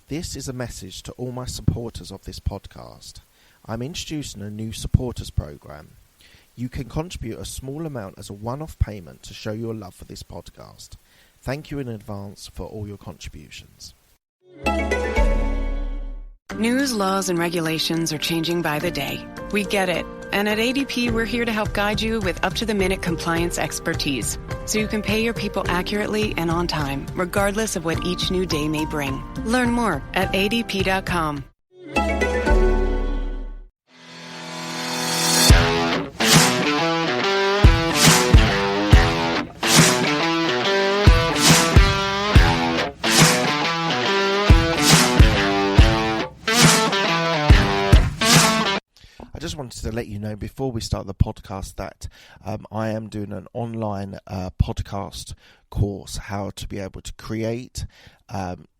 This is a message to all my supporters of this podcast. I'm introducing a new supporters program. You can contribute a small amount as a one-off payment to show your love for this podcast. Thank you in advance for all your contributions. News, laws, and regulations are changing by the day. We get it. And at ADP, we're here to help guide you with up-to-the-minute compliance expertise, so you can pay your people accurately and on time, regardless of what each new day may bring. Learn more at adp.com. I just wanted to let you know before we start the podcast that I am doing an online podcast course, how to be able to create,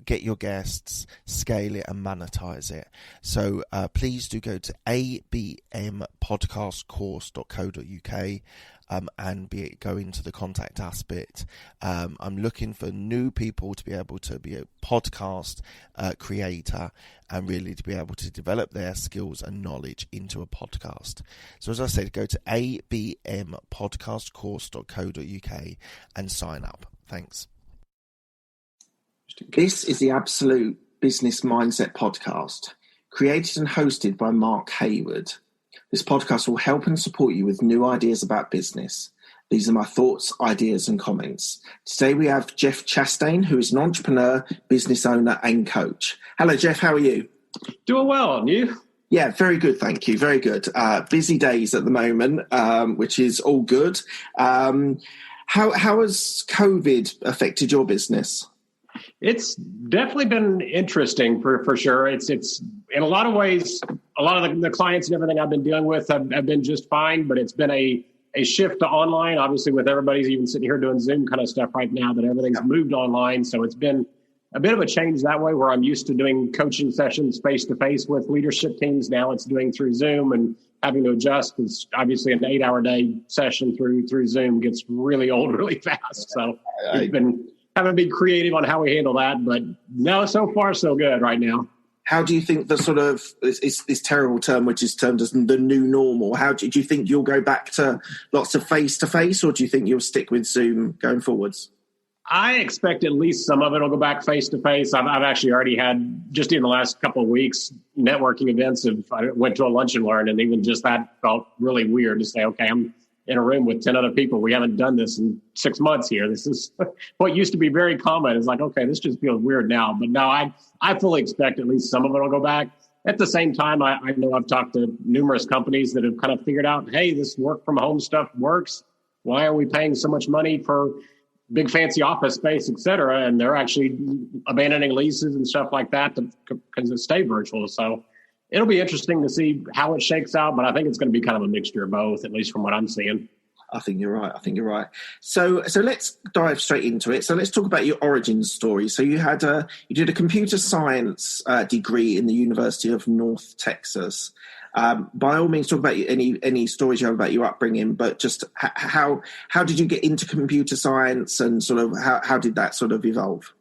get your guests, scale it and monetize it. So please do go to abmpodcastcourse.co.uk and go into the contact us bit. I'm looking for new people to be able to be a podcast creator and really to be able to develop their skills and knowledge into a podcast. So as I said, go to abmpodcastcourse.co.uk and sign up. Thanks. This is the Absolute Business Mindset Podcast, created and hosted by Mark Hayward. This podcast will help and support you with new ideas about business. These are my thoughts, ideas, and comments. Today we have Jeff Chastain, who is an entrepreneur, business owner, and coach. Hello, Jeff. How are you? Doing well, and you? Yeah, very good, thank you. Very good. Busy days at the moment, which is all good. How has COVID affected your business? It's definitely been interesting for sure. It's in a lot of ways, a lot of the clients and everything I've been dealing with have been just fine, but it's been a shift to online, obviously, with everybody's even sitting here doing Zoom kind of stuff right now, that everything's moved online. So it's been a bit of a change that way, where I'm used to doing coaching sessions face-to-face with leadership teams. Now it's doing through Zoom and having to adjust, because obviously an 8-hour day session through Zoom gets really old really fast. So it's been having to be creative on how we handle that, but no, so far so good right now. How do you think the sort of this terrible term, which is termed as the new normal, how do you think you'll go back to lots of face-to-face, or do you think you'll stick with Zoom going forwards? I expect at least some of it will go back face-to-face. I've actually already had, just in the last couple of weeks, networking events. I went to a lunch and learn, and even just that felt really weird to say, okay, I'm in a room with 10 other people. We haven't done this in 6 months here. This is what used to be very common. It's like, okay, this just feels weird now. But no, I fully expect at least some of it will go back. At the same time, I know I've talked to numerous companies that have kind of figured out, hey, this work from home stuff works. Why are we paying so much money for big fancy office space, et cetera? And they're actually abandoning leases and stuff like that because it stay virtual. So it'll be interesting to see how it shakes out, but I think it's going to be kind of a mixture of both, at least from what I'm seeing. I think you're right. So let's dive straight into it. So let's talk about your origin story. So you did a computer science degree in the University of North Texas. By all means, talk about any stories you have about your upbringing, but just how did you get into computer science, and sort of how did that sort of evolve?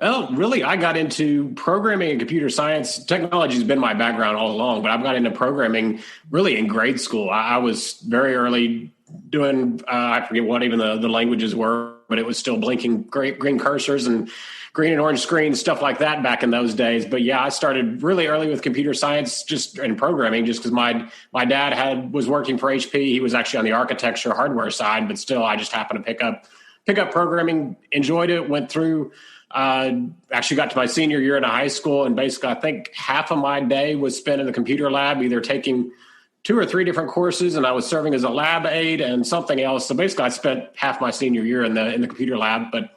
Oh, really? I got into programming and computer science. Technology has been my background all along, but I've got into programming really in grade school. I was very early doing, I forget what even the languages were, but it was still blinking green cursors and green and orange screens, stuff like that back in those days. But yeah, I started really early with computer science and programming, just because my dad was working for HP. He was actually on the architecture hardware side, but still I just happened to pick up programming, enjoyed it, went through, actually got to my senior year in high school. And basically I think half of my day was spent in the computer lab, either taking 2 or 3 different courses, and I was serving as a lab aide and something else. So basically I spent half my senior year in the computer lab. But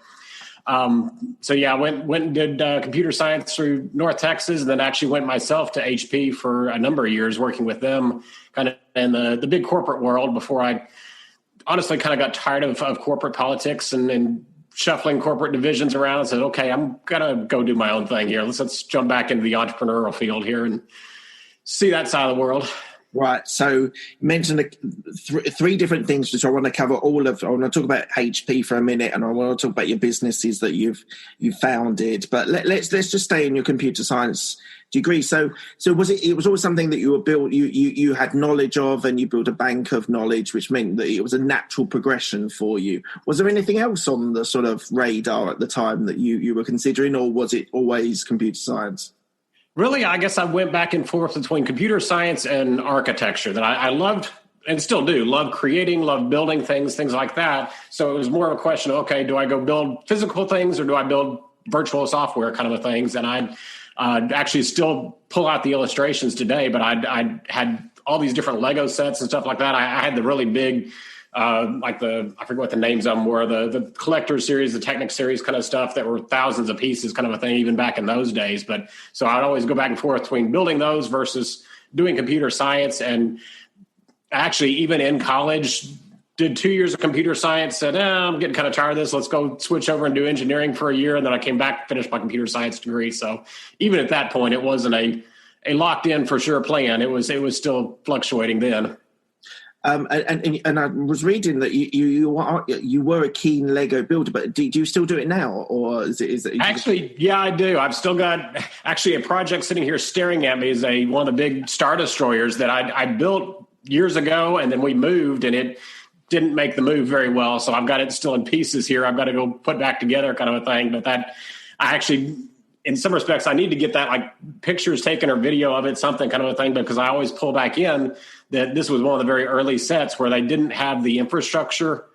so yeah, I went and did computer science through North Texas, and then actually went myself to HP for a number of years, working with them kind of in the big corporate world, before I honestly kind of got tired of corporate politics and shuffling corporate divisions around, and said, okay, I'm going to go do my own thing here. Let's jump back into the entrepreneurial field here and see that side of the world. Right. So you mentioned three different things, which I want to cover all of. I want to talk about HP for a minute, and I want to talk about your businesses that you've founded. But let's just stay in your computer science degree. So was it was always something that you were built, you had knowledge of, and you built a bank of knowledge, which meant that it was a natural progression for you. Was there anything else on the sort of radar at the time that you were considering, or was it always computer science? Really, I guess I went back and forth between computer science and architecture that I loved and still do. Love creating, love building things like that. So it was more of a question of, okay, do I go build physical things or do I build virtual software kind of things? And I'd actually still pull out the illustrations today, but I had all these different Lego sets and stuff like that. I had the really big, I forget what the names of them were, the collector series, the Technic series kind of stuff that were thousands of pieces kind of a thing, even back in those days. But so I'd always go back and forth between building those versus doing computer science. And actually, even in college, did 2 years of computer science, said, I'm getting kind of tired of this. Let's go switch over and do engineering for a year. And then I came back, finished my computer science degree. So even at that point, it wasn't a locked in for sure plan. It was still fluctuating then. And I was reading that you were a keen Lego builder, but do you still do it now, or is it actually? Yeah, I do. I've still got actually a project sitting here staring at me is one of the big Star Destroyers that I built years ago, and then we moved, and it didn't make the move very well. So I've got it still in pieces here. I've got to go put back together, kind of a thing. But that I actually, in some respects, I need to get that like pictures taken or video of it, something kind of a thing, because I always pull back in that this was one of the very early sets where they didn't have the infrastructure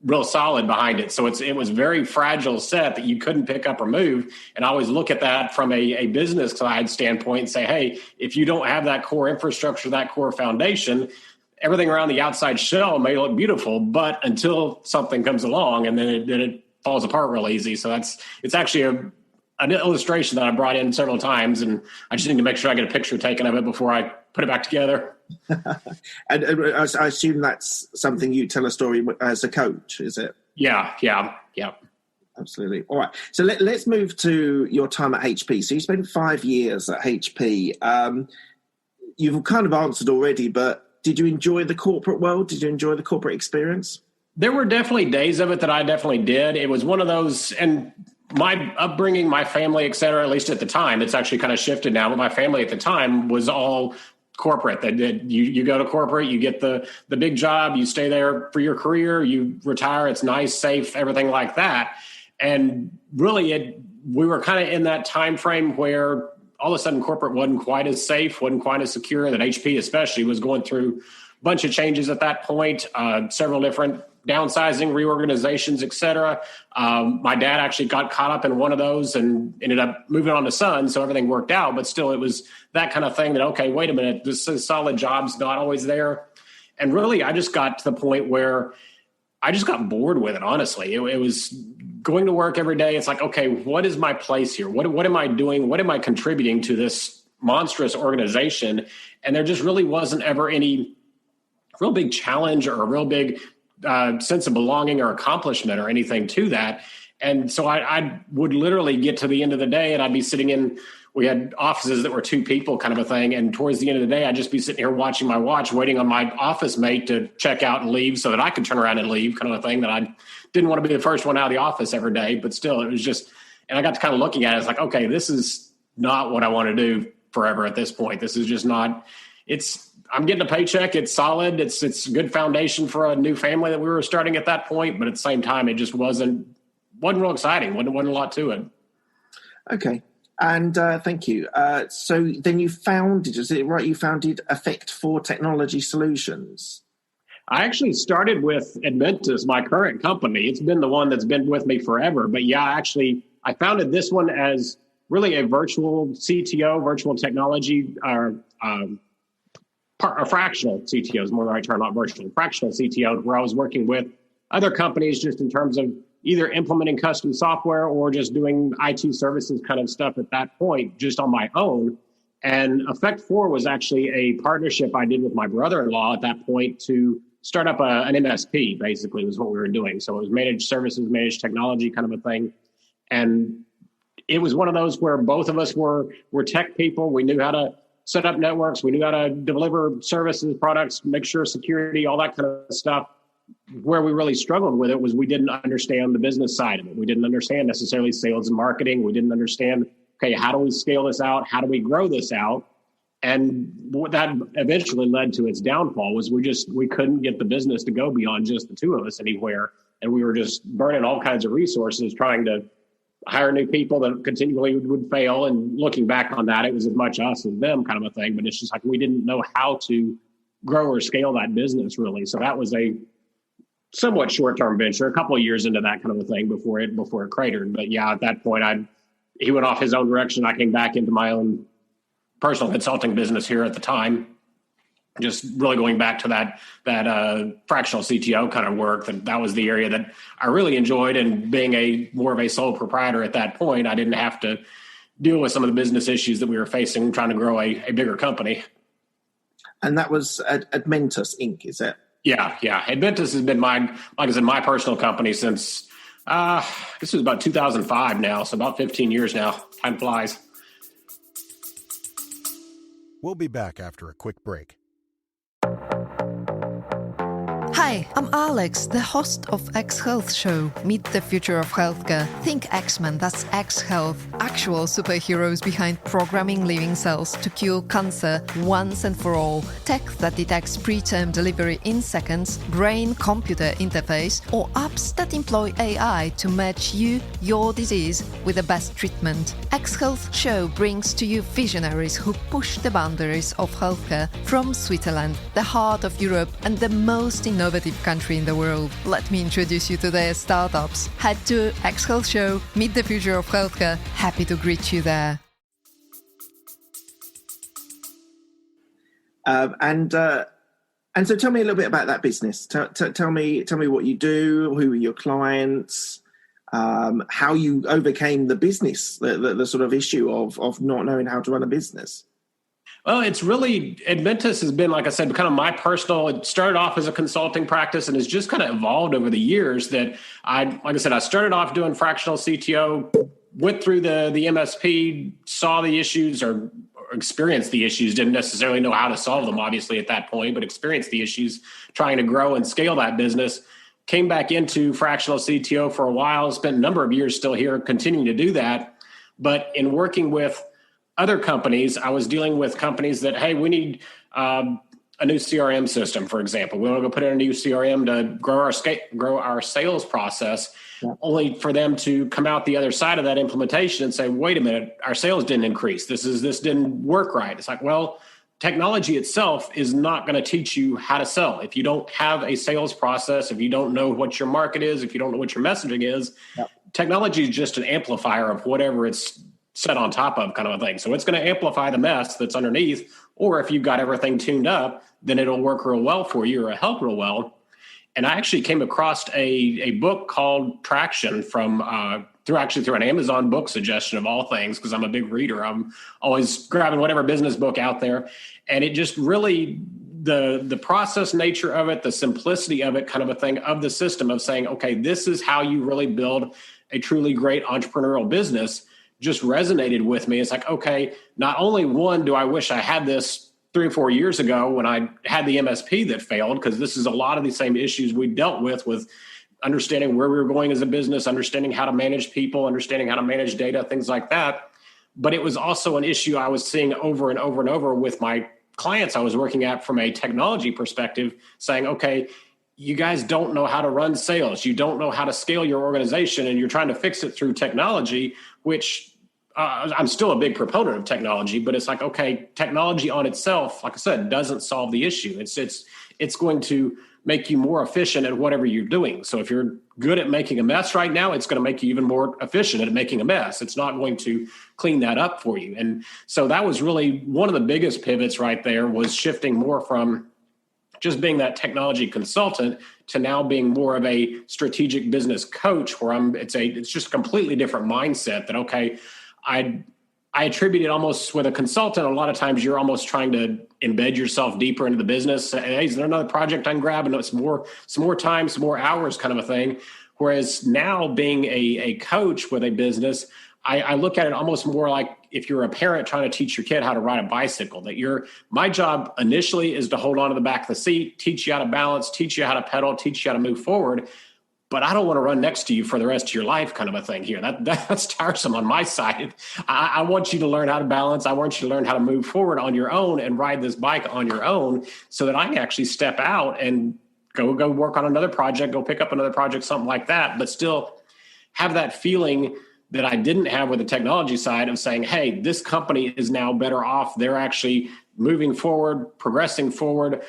real solid behind it. So it was very fragile set that you couldn't pick up or move. And I always look at that from a business side standpoint and say, hey, if you don't have that core infrastructure, that core foundation, everything around the outside shell may look beautiful, but until something comes along and then it falls apart real easy. So it's actually an illustration that I brought in several times, and I just need to make sure I get a picture taken of it before I put it back together. And I assume that's something you tell a story as a coach, is it? Yeah. Absolutely. All right. So let's move to your time at HP. So you spent 5 years at HP. You've kind of answered already, but did you enjoy the corporate world? Did you enjoy the corporate experience? There were definitely days of it that I definitely did. It was one of those, and my upbringing, my family, et cetera, at least at the time, it's actually kind of shifted now, but my family at the time was all corporate. You go to corporate, you get the big job, you stay there for your career, you retire, it's nice, safe, everything like that. And really we were kind of in that time frame where all of a sudden corporate wasn't quite as safe, wasn't quite as secure, that HP especially was going through a bunch of changes at that point, several different downsizing, reorganizations, et cetera. My dad actually got caught up in one of those and ended up moving on to Sun, so everything worked out. But still, it was that kind of thing that, okay, wait a minute, this is solid job's not always there. And really, I just got to the point where I just got bored with it, honestly. It was going to work every day. It's like, okay, what is my place here? What am I doing? What am I contributing to this monstrous organization? And there just really wasn't ever any real big challenge or a real big sense of belonging or accomplishment or anything to that. And so I would literally get to the end of the day and I'd be sitting in, we had offices that were 2 people kind of a thing. And towards the end of the day, I'd just be sitting here watching my watch, waiting on my office mate to check out and leave so that I could turn around and leave, kind of a thing, that I didn't want to be the first one out of the office every day. But still, it was just, and I got to kind of looking at it, it's like, okay, this is not what I want to do forever at this point. This is just not, I'm getting a paycheck. It's solid. It's a good foundation for a new family that we were starting at that point. But at the same time, it just wasn't real exciting. Wasn't a lot to it. Okay. And thank you. So then you founded, is it right? You founded Effect4 Technology Solutions. I actually started with Admentus, my current company. It's been the one that's been with me forever. But yeah, I founded this one as really a virtual CTO, virtual technology, or a fractional CTO is more the right term, not virtual, fractional CTO, where I was working with other companies just in terms of either implementing custom software or just doing IT services kind of stuff at that point, just on my own. And Effect4 was actually a partnership I did with my brother-in-law at that point to start up an MSP, basically, was what we were doing. So it was managed services, managed technology kind of a thing. And it was one of those where both of us were tech people. We knew how to set up networks. We knew how to deliver services, products, make sure security, all that kind of stuff. Where we really struggled with it was we didn't understand the business side of it. We didn't understand necessarily sales and marketing. We didn't understand, okay, how do we scale this out? How do we grow this out? And what that eventually led to its downfall was we couldn't get the business to go beyond just the two of us anywhere. And we were just burning all kinds of resources trying to hire new people that continually would fail. And looking back on that, it was as much us as them kind of a thing. But it's just like we didn't know how to grow or scale that business really. So that was a somewhat short-term venture, a couple of years into that kind of a thing before it cratered. But yeah, at that point, he went off his own direction. I came back into my own personal consulting business here at the time, just really going back to that fractional CTO kind of work. That was the area that I really enjoyed. And being more of a sole proprietor at that point, I didn't have to deal with some of the business issues that we were facing trying to grow a bigger company. And that was Admentus Inc., is it? Yeah. Admentus has been my personal company since this was about 2005 now, so about 15 years now. Time flies. We'll be back after a quick break. Hi, I'm Alex, the host of X Health Show. Meet the future of healthcare. Think X-Men, that's X Health. Actual superheroes behind programming living cells to cure cancer once and for all. Tech that detects preterm delivery in seconds, brain-computer interface, or apps that employ AI to match your disease with the best treatment. X Health Show brings to you visionaries who push the boundaries of healthcare from Switzerland, the heart of Europe and the most innovative country in the world. Let me introduce you to their startups. Head to X Health Show, meet the future of healthcare. Happy to greet you there. And so tell me a little bit about that business. Tell me what you do, who are your clients, how you overcame the business, the sort of issue of not knowing how to run a business. Well, it's really, Admentus has been, like I said, kind of my personal, it started off as a consulting practice and has just kind of evolved over the years that I started off doing fractional CTO, went through the MSP, saw the issues or experienced the issues, didn't necessarily know how to solve them, obviously, at that point, but experienced the issues trying to grow and scale that business. Came back into fractional CTO for a while, spent a number of years still here, continuing to do that. But in working with other companies, I was dealing with companies that, hey, we need a new CRM system, for example. We want to go put in a new CRM to grow our sales process, only for them to come out the other side of that implementation and say, wait a minute, our sales didn't increase. This didn't work right. It's like, well, technology itself is not going to teach you how to sell. If you don't have a sales process, if you don't know what your market is, if you don't know what your messaging is, technology is just an amplifier of whatever it's set on top of, kind of a thing. So it's going to amplify the mess that's underneath, or if you've got everything tuned up, then it'll work real well for you or help real well. And I actually came across a book called Traction from through an Amazon book suggestion of all things, because I'm a big reader. I'm always grabbing whatever business book out there. And it just really, the process nature of it, the simplicity of it, kind of a thing, of the system of saying, okay, this is how you really build a truly great entrepreneurial business, just resonated with me. It's like, okay, not only one, do I wish I had this 3 or 4 years ago when I had the MSP that failed, because this is a lot of the same issues we dealt with understanding where we were going as a business, understanding how to manage people, understanding how to manage data, things like that. But it was also an issue I was seeing over and over and over with my clients I was working at from a technology perspective, saying, okay, you guys don't know how to run sales. You don't know how to scale your organization, and you're trying to fix it through technology, which I'm still a big proponent of technology, but it's like, okay, technology on itself, like I said, doesn't solve the issue. It's going to make you more efficient at whatever you're doing. So if you're good at making a mess right now, it's going to make you even more efficient at making a mess. It's not going to clean that up for you. And so that was really one of the biggest pivots right there, was shifting more from just being that technology consultant to now being more of a strategic business coach, where it's just a completely different mindset that, okay, I attribute it almost with a consultant. A lot of times you're almost trying to embed yourself deeper into the business. Hey, is there another project I can grab? And it's some more time, some more hours, kind of a thing. Whereas now, being a coach with a business, I look at it almost more like if you're a parent trying to teach your kid how to ride a bicycle, my job initially is to hold on to the back of the seat, teach you how to balance, teach you how to pedal, teach you how to move forward. But I don't want to run next to you for the rest of your life kind of a thing here. That's tiresome on my side. I want you to learn how to balance. I want you to learn how to move forward on your own and ride this bike on your own so that I can actually step out and go work on another project, go pick up another project, something like that, but still have that feeling that I didn't have with the technology side of saying, hey, this company is now better off. They're actually moving forward, progressing forward,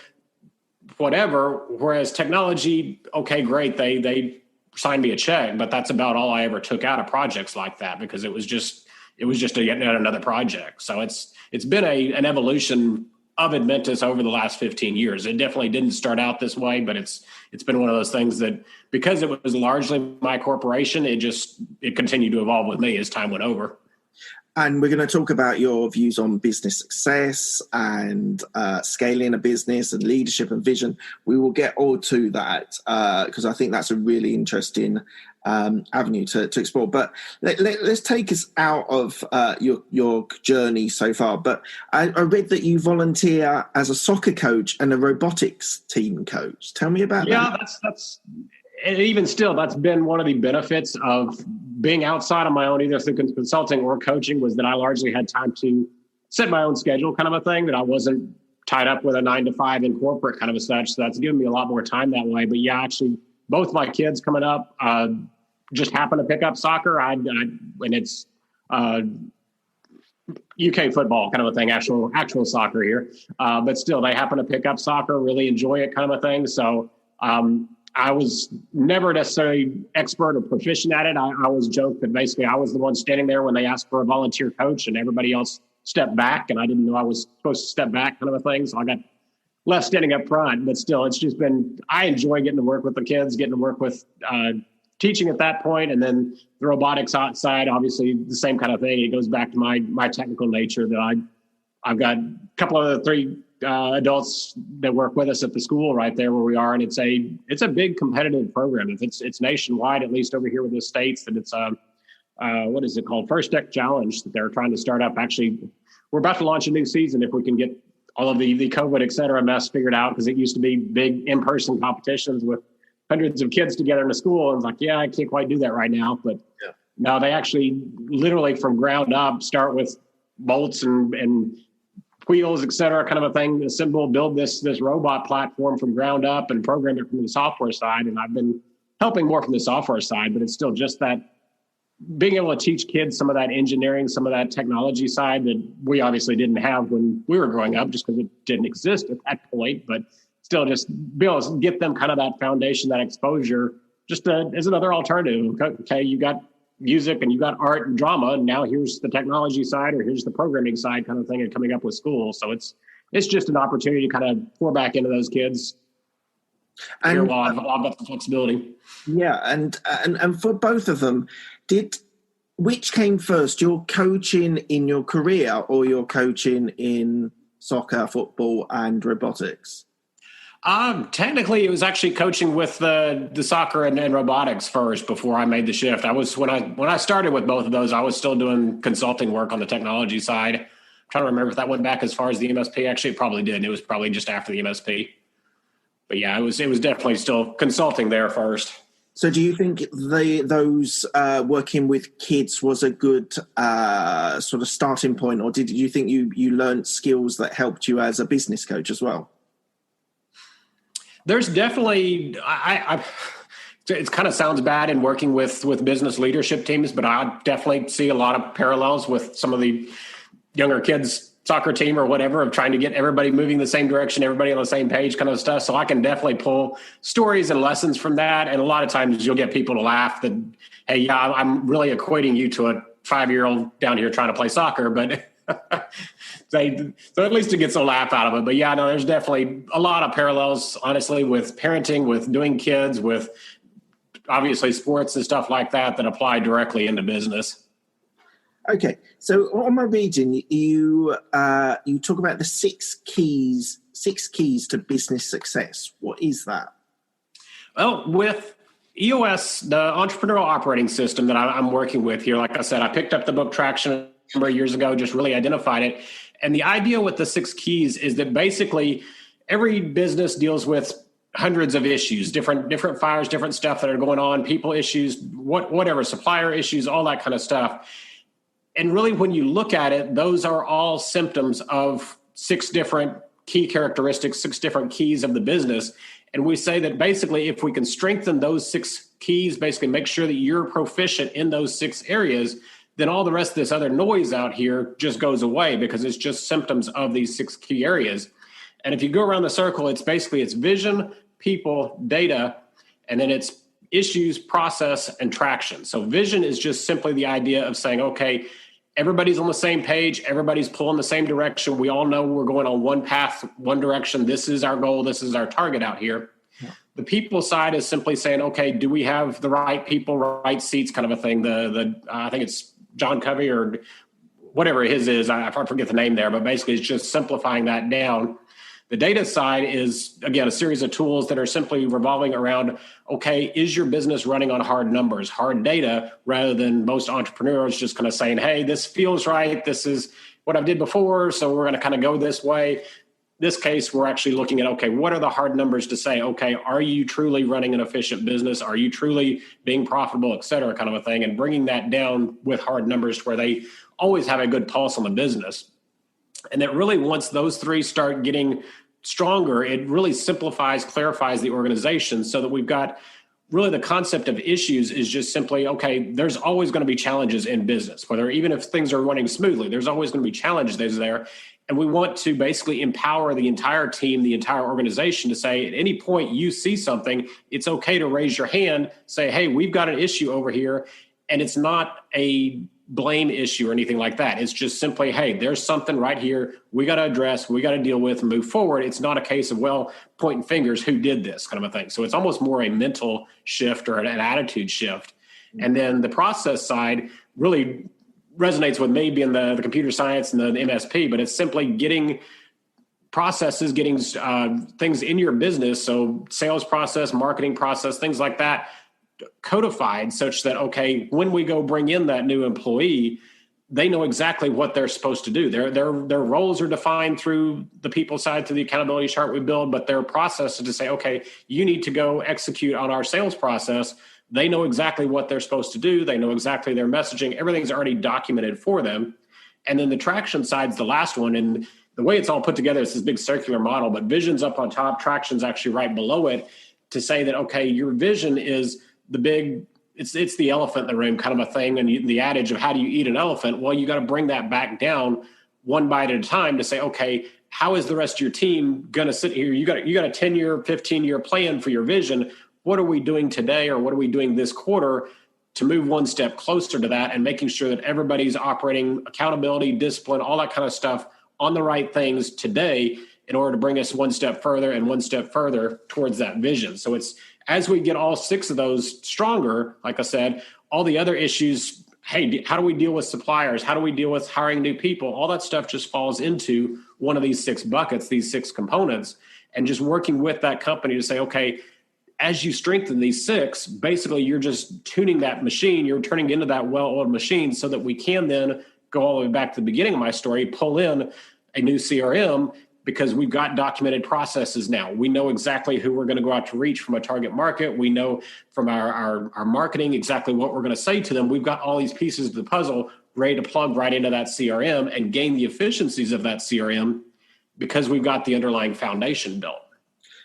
whatever. Whereas technology, okay, great. They signed me a check, but that's about all I ever took out of projects like that because it was just yet another project. So it's been an evolution of Admentus over the last 15 years. It definitely didn't start out this way, but it's been one of those things that because it was largely my corporation, it continued to evolve with me as time went over. And we're going to talk about your views on business success and scaling a business and leadership and vision. We will get all to that because I think that's a really interesting avenue to explore. But let's take us out of your journey so far. But I read that you volunteer as a soccer coach and a robotics team coach. Tell me about that. Yeah, that's and even still, that's been one of the benefits of being outside on my own, either through consulting or coaching, was that I largely had time to set my own schedule kind of a thing, that I wasn't tied up with a 9-to-5 in corporate kind of a such. So that's given me a lot more time that way. But yeah, actually, both my kids coming up just happened to pick up soccer. And it's UK football kind of a thing, actual soccer here. But still, they happen to pick up soccer, really enjoy it kind of a thing. So I was never necessarily expert or proficient at it. I always joke that basically I was the one standing there when they asked for a volunteer coach and everybody else stepped back, and I didn't know I was supposed to step back kind of a thing. So I got left standing up front, but still it's just been, I enjoy getting to work with the kids, getting to work with teaching at that point. And then the robotics outside, obviously the same kind of thing. It goes back to my technical nature that I've got a couple of the three adults that work with us at the school right there where we are. And it's a big competitive program. If it's nationwide, at least over here with the States, that it's what is it called? First Tech Challenge that they're trying to start up. Actually, we're about to launch a new season if we can get all of the COVID, et cetera, mess figured out, because it used to be big in-person competitions with hundreds of kids together in a school. And it's like, yeah, I can't quite do that right now. But no, they actually literally from ground up start with bolts and wheels, et cetera, kind of a thing, assemble, build this robot platform from ground up and program it from the software side. And I've been helping more from the software side, but it's still just that being able to teach kids some of that engineering, some of that technology side that we obviously didn't have when we were growing up, just because it didn't exist at that point, but still just be able to get them kind of that foundation, that exposure, just as another alternative. Okay, you got music and you got art and drama, and now here's the technology side, or here's the programming side kind of thing, and coming up with school. So it's just an opportunity to kind of pour back into those kids. And while I've got the flexibility. Yeah, and for both of them, which came first, your coaching in your career or your coaching in soccer, football, and robotics? Technically, it was actually coaching with the soccer and robotics first before I made the shift. I was when I started with both of those, I was still doing consulting work on the technology side. I'm trying to remember if that went back as far as the MSP. Actually, it probably did. It was probably just after the MSP. But yeah, it was definitely still consulting there first. So do you think those working with kids was a good sort of starting point, or did you think you learned skills that helped you as a business coach as well? There's definitely, it kind of sounds bad in working with business leadership teams, but I definitely see a lot of parallels with some of the younger kids' soccer team or whatever, of trying to get everybody moving the same direction, everybody on the same page kind of stuff. So I can definitely pull stories and lessons from that. And a lot of times you'll get people to laugh that, hey, yeah, I'm really equating you to a 5-year-old down here trying to play soccer, but so at least it gets a laugh out of it. But yeah, no, there's definitely a lot of parallels, honestly, with parenting, with doing kids, with obviously sports and stuff like that apply directly into business. Okay, so on my reading, you talk about the six keys to business success. What is that? Well, with EOS, the entrepreneurial operating system that I'm working with here, like I said, I picked up the book Traction a number of years ago, just really identified it. And the idea with the 6 keys is that basically every business deals with hundreds of issues, different fires, different stuff that are going on, people issues, whatever, supplier issues, all that kind of stuff. And really, when you look at it, those are all symptoms of 6 different key characteristics, 6 different keys of the business. And we say that basically, if we can strengthen those 6 keys, basically make sure that you're proficient in those 6 areas, then all the rest of this other noise out here just goes away, because it's just symptoms of these 6 key areas. And if you go around the circle, it's vision, people, data, and then it's issues, process, and traction. So vision is just simply the idea of saying, okay, everybody's on the same page. Everybody's pulling the same direction. We all know we're going on one path, one direction. This is our goal. This is our target out here. Yeah. The people side is simply saying, okay, do we have the right people, right seats, kind of a thing. I think it's John Covey or whatever his is. I forget the name there, but basically it's just simplifying that down. The data side is, again, a series of tools that are simply revolving around, okay, is your business running on hard numbers, hard data, rather than most entrepreneurs just kind of saying, hey, this feels right. This is what I did before, so we're going to kind of go this way. This case, we're actually looking at, okay, what are the hard numbers to say, okay, are you truly running an efficient business? Are you truly being profitable, et cetera, kind of a thing, and bringing that down with hard numbers to where they always have a good pulse on the business. And that really, once those 3 start getting stronger, it really simplifies, clarifies the organization, so that we've got really the concept of issues is just simply, okay, there's always going to be challenges in business, whether even if things are running smoothly, there's always going to be challenges there. And we want to basically empower the entire team, the entire organization to say, at any point you see something, it's okay to raise your hand, say, hey, we've got an issue over here. And it's not a blame issue or anything like that. It's just simply, hey, there's something right here we got to address, we got to deal with and move forward. It's not a case of, well, pointing fingers, who did this kind of a thing. So it's almost more a mental shift or an attitude shift. And then the process side really resonates with me, being the computer science and the MSP, but it's simply getting processes, getting things in your business. So sales process, marketing process, things like that, codified such that, okay, when we go bring in that new employee, they know exactly what they're supposed to do. Their roles are defined through the people side, through the accountability chart we build, but their process is to say, okay, you need to go execute on our sales process. They know exactly what they're supposed to do. They know exactly their messaging. Everything's already documented for them. And then the traction side's the last one. And the way it's all put together is this big circular model, but vision's up on top, traction's actually right below it, to say that, okay, your vision is the big, it's the elephant in the room kind of a thing. And the adage of how do you eat an elephant? Well, you got to bring that back down one bite at a time to say, okay, how is the rest of your team going to sit here? You got a 10-year, 15-year plan for your vision. What are we doing today, or what are we doing this quarter to move one step closer to that, and making sure that everybody's operating accountability, discipline, all that kind of stuff on the right things today in order to bring us one step further and one step further towards that vision. So it's, as we get all 6 of those stronger, like I said, all the other issues, hey, how do we deal with suppliers? How do we deal with hiring new people? All that stuff just falls into one of these 6 buckets, these 6 components, and just working with that company to say, okay, as you strengthen these 6, basically you're just tuning that machine, you're turning into that well-oiled machine, so that we can then go all the way back to the beginning of my story, pull in a new CRM, because we've got documented processes now. We know exactly who we're going to go out to reach from a target market. We know from our marketing exactly what we're going to say to them. We've got all these pieces of the puzzle ready to plug right into that CRM and gain the efficiencies of that CRM, because we've got the underlying foundation built.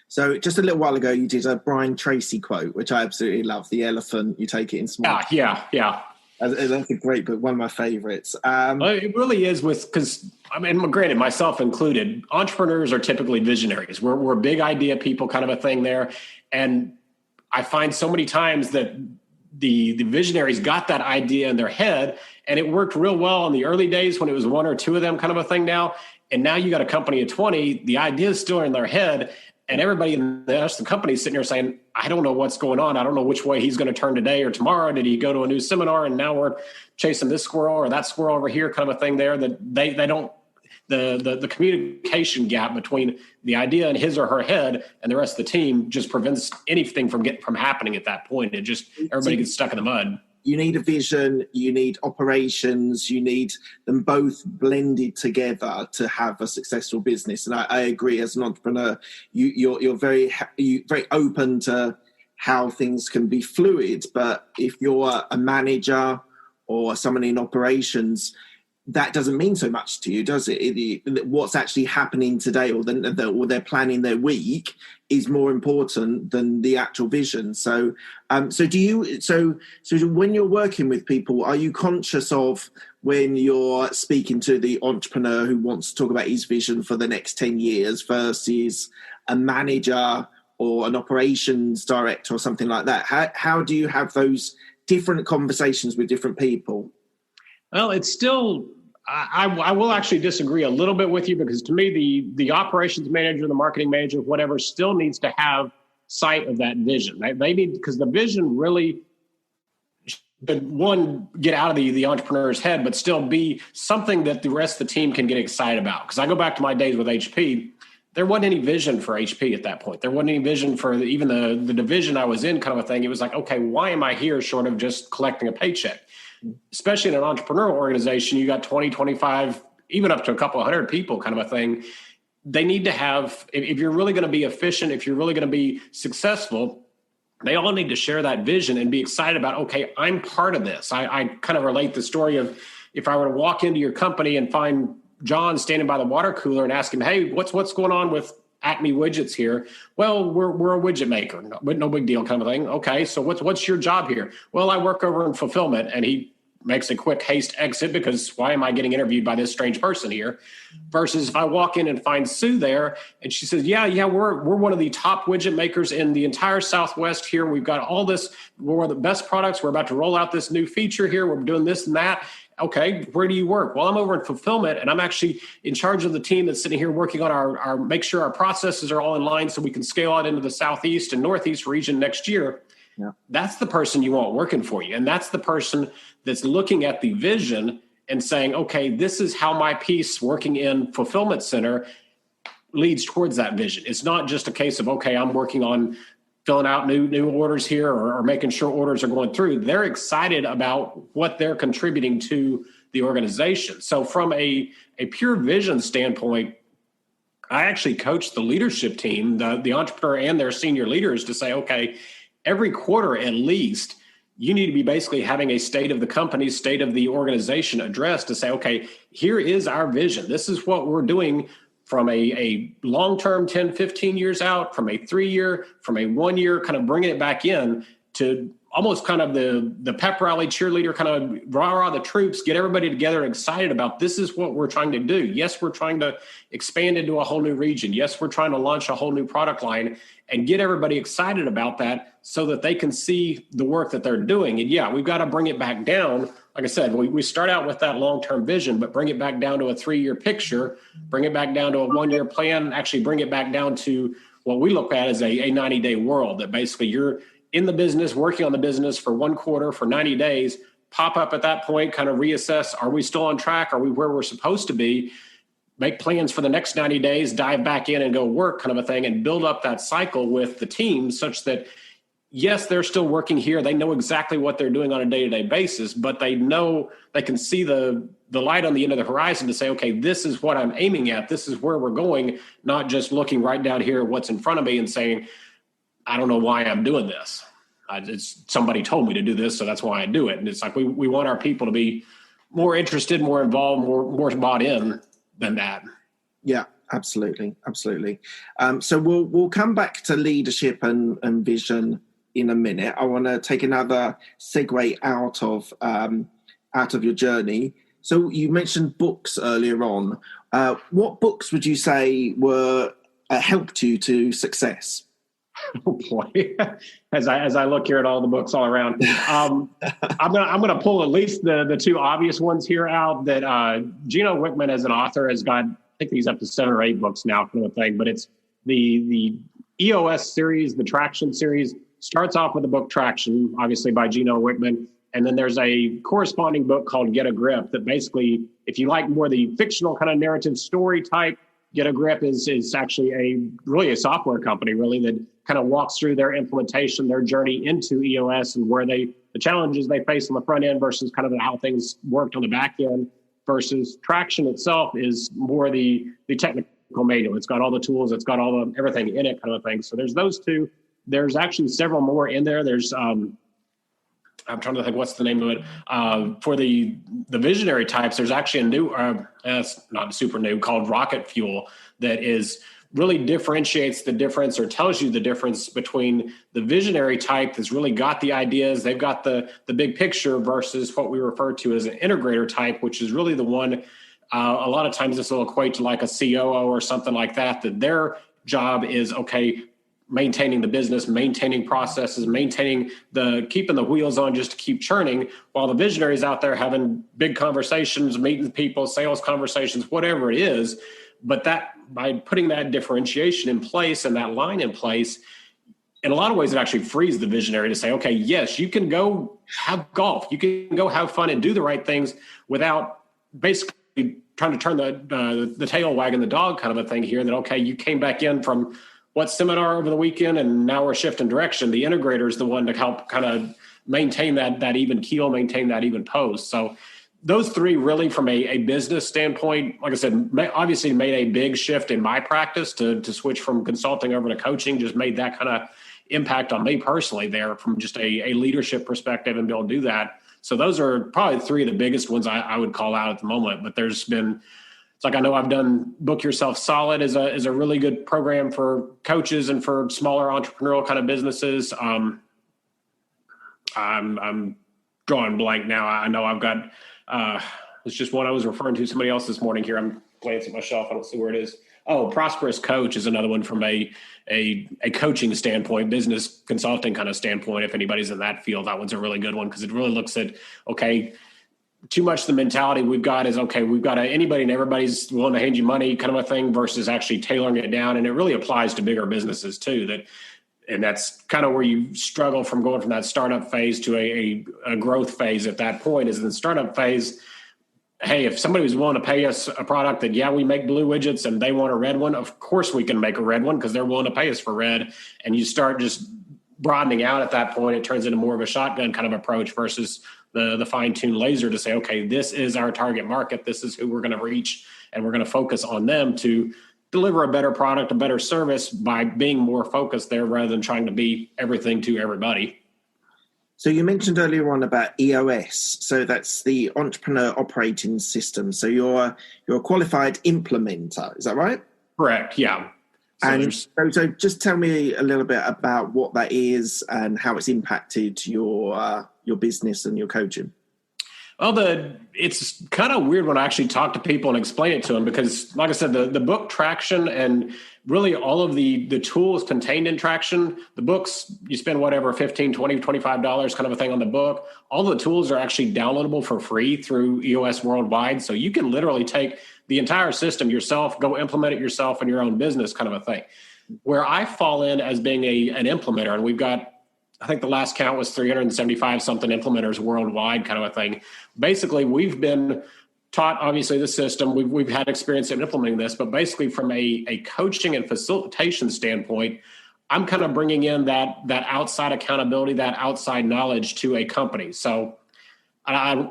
So just a little while ago, you did a Brian Tracy quote, which I absolutely love. The elephant, you take it in small. Yeah. That's a great book, one of my favorites. It really is, because, I mean, granted, myself included, entrepreneurs are typically visionaries. We're big idea people, kind of a thing there. And I find so many times that the visionaries got that idea in their head, and it worked real well in the early days when it was 1 or 2 of them, kind of a thing now. And now you got a company of 20, the idea is still in their head. And everybody in the rest of the company is sitting here saying, I don't know what's going on. I don't know which way he's going to turn today or tomorrow. Did he go to a new seminar and now we're chasing this squirrel or that squirrel over here, kind of a thing there, that they don't the communication gap between the idea in his or her head and the rest of the team just prevents anything from happening at that point. It just, everybody gets stuck in the mud. You need a vision, you need operations, you need them both blended together to have a successful business. And I agree, as an entrepreneur, you're very open to how things can be fluid. But if you're a manager or someone in operations, that doesn't mean so much to you, does it? What's actually happening today, or they're planning their week, is more important than the actual vision. So, so when you're working with people, are you conscious of, when you're speaking to the entrepreneur who wants to talk about his vision for the next 10 years versus a manager or an operations director or something like that? How do you have those different conversations with different people? Well, it's still, I will actually disagree a little bit with you, because to me, the operations manager, the marketing manager, whatever, still needs to have sight of that vision. They need, because the vision really, one, get out of the entrepreneur's head, but still be something that the rest of the team can get excited about. Because I go back to my days with HP, there wasn't any vision for HP at that point. There wasn't any vision for even the division I was in, kind of a thing. It was like, okay, why am I here short of just collecting a paycheck? Especially in an entrepreneurial organization, you got 20, 25, even up to a couple of hundred people, kind of a thing. They need to have, if you're really going to be efficient, if you're really going to be successful, they all need to share that vision and be excited about, okay, I'm part of this. I kind of relate the story of, if I were to walk into your company and find John standing by the water cooler and ask him, hey, what's going on with Acme widgets here? Well, we're a widget maker, no big deal, kind of a thing. Okay, so what's your job here? Well, I work over in fulfillment. And he makes a quick haste exit, because why am I getting interviewed by this strange person here? Versus if I walk in and find Sue there and she says, yeah, we're one of the top widget makers in the entire Southwest here. We've got all this, we're one of the best products. We're about to roll out this new feature here. We're doing this and that. Okay, where do you work? Well, I'm over in fulfillment, and I'm actually in charge of the team that's sitting here working on our make sure our processes are all in line so we can scale out into the Southeast and Northeast region next year. Yeah. That's the person you want working for you. And that's the person that's looking at the vision and saying, okay, this is how my piece working in fulfillment center leads towards that vision. It's not just a case of, okay, I'm working on filling out new orders here or making sure orders are going through. They're excited about what they're contributing to the organization. So from a pure vision standpoint, I actually coach the leadership team, the entrepreneur and their senior leaders, to say, okay, every quarter at least, you need to be basically having a state of the company, state of the organization address to say, okay, here is our vision. This is what we're doing from a long-term 10, 15 years out, from a 3-year, from a 1-year, kind of bringing it back in to almost kind of the pep rally cheerleader, kind of rah the troops, get everybody together and excited about this is what we're trying to do. Yes, we're trying to expand into a whole new region. Yes, we're trying to launch a whole new product line, and get everybody excited about that so that they can see the work that they're doing. And yeah, we've got to bring it back down. Like I said, we start out with that long-term vision, but bring it back down to a 3-year picture, bring it back down to a 1-year plan, actually bring it back down to what we look at as a 90-day world, that basically you're in the business, working on the business for 1 quarter, for 90 days, pop up at that point, kind of reassess, are we still on track? Are we where we're supposed to be? Make plans for the next 90 days, dive back in and go work, kind of a thing, and build up that cycle with the team such that, yes, they're still working here. They know exactly what they're doing on a day-to-day basis, but they know they can see the light on the end of the horizon to say, okay, this is what I'm aiming at. This is where we're going, not just looking right down here at what's in front of me and saying, I don't know why I'm doing this. It's somebody told me to do this, so that's why I do it. And it's like we want our people to be more interested, more involved, more bought in than that. Yeah, absolutely. So we'll come back to leadership and vision in a minute. I want to take another segue out of your journey. So you mentioned books earlier on. What books would you say were helped you to success? Oh boy! As I look here at all the books all around, I'm gonna pull at least the 2 obvious ones here out. That Gino Wickman as an author has got, I think he's up to 7 or 8 books now, kind of a thing. But it's the EOS series, the Traction series. Starts off with the book Traction, obviously by Gino Wickman, and then there's a corresponding book called Get a Grip that basically if you like more the fictional kind of narrative story type, Get a Grip is actually really a software company, really, that kind of walks through their implementation, their journey into EOS, and where the challenges they face on the front end versus kind of how things worked on the back end, versus Traction itself is more the technical manual. It's got all the tools, it's got everything in it kind of thing. So there's those two. There's actually several more in there. There's I'm trying to think what's the name of it. For the visionary types, there's actually a new, it's not super new, called Rocket Fuel, that is really differentiates the difference, or tells you the difference between the visionary type that's really got the ideas, they've got the big picture, versus what we refer to as an integrator type, which is really the one, a lot of times this will equate to like a COO or something like that their job is, okay, maintaining the business, maintaining processes, keeping the wheels on just to keep churning, while the visionaries out there having big conversations, meeting people, sales conversations, whatever it is. But that, by putting that differentiation in place and that line in place, in a lot of ways, it actually frees the visionary to say, okay, yes, you can go have golf, you can go have fun and do the right things without basically trying to turn the tail wagging the dog kind of a thing here, that, okay, you came back in from what seminar over the weekend and now we're shifting direction. The integrator is the one to help kind of maintain that even keel, maintain that even post. So those three really, from a business standpoint, like I said, obviously made a big shift in my practice to switch from consulting over to coaching, just made that kind of impact on me personally there from just a leadership perspective, and be able to do that. So those are probably three of the biggest ones I would call out at the moment. But there's been, it's like, I know I've done Book Yourself Solid as a really good program for coaches and for smaller entrepreneurial kind of businesses. I'm drawing blank now. I know I've got, it's just one I was referring to somebody else this morning here. I'm glancing at my shelf. I don't see where it is. Oh, Prosperous Coach is another one from a coaching standpoint, business consulting kind of standpoint. If anybody's in that field, that one's a really good one, because it really looks at, okay, too much the mentality we've got is, okay, we've got anybody and everybody's willing to hand you money kind of a thing, versus actually tailoring it down. And it really applies to bigger businesses too, and that's kind of where you struggle from going from that startup phase to a growth phase. At that point, is in the startup phase, hey, if somebody was willing to pay us a product that, yeah, we make blue widgets and they want a red one, of course we can make a red one because they're willing to pay us for red. And you start just broadening out at that point. It turns into more of a shotgun kind of approach versus the fine-tuned laser to say, okay, this is our target market. This is who we're going to reach, and we're going to focus on them to deliver a better product, a better service, by being more focused there rather than trying to be everything to everybody. So you mentioned earlier on about EOS. So that's the Entrepreneur Operating System. So you're a qualified implementer. Is that right? Correct. Yeah. So just tell me a little bit about what that is and how it's impacted your business and your coaching. Well, it's kind of weird when I actually talk to people and explain it to them, because like I said, the book Traction and really all of the tools contained in Traction, the books, you spend whatever, $15, $20, $25 kind of a thing on the book. All the tools are actually downloadable for free through EOS Worldwide. So you can literally take the entire system yourself, go implement it yourself in your own business kind of a thing. Where I fall in as being an implementer, and we've got, I think the last count was 375 something implementers worldwide kind of a thing. Basically, we've been taught, obviously, the system. We've had experience in implementing this, but basically from a coaching and facilitation standpoint, I'm kind of bringing in that outside accountability, that outside knowledge to a company. So I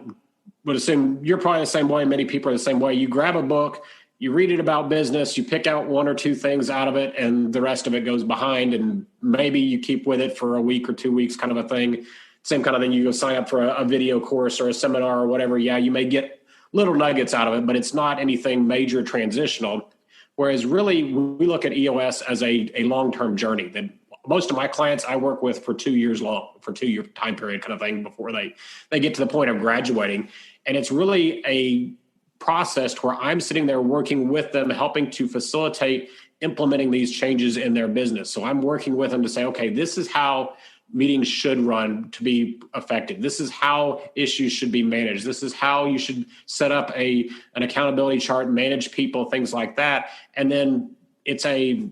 would assume you're probably the same way. Many people are the same way. You grab a book, you read it about business, you pick out one or two things out of it, and the rest of it goes behind. And maybe you keep with it for a week or 2 weeks kind of a thing. Same kind of thing. You go sign up for a video course or a seminar or whatever. Yeah, you may get little nuggets out of it, but it's not anything major transitional. Whereas really, we look at EOS as a long-term journey that most of my clients I work with for 2 years long, for 2 year time period kind of thing before they get to the point of graduating. And it's really a process where I'm sitting there working with them, helping to facilitate implementing these changes in their business. So I'm working with them to say, okay, this is how meetings should run to be effective. This is how issues should be managed. This is how you should set up an accountability chart, manage people, things like that. And then it's a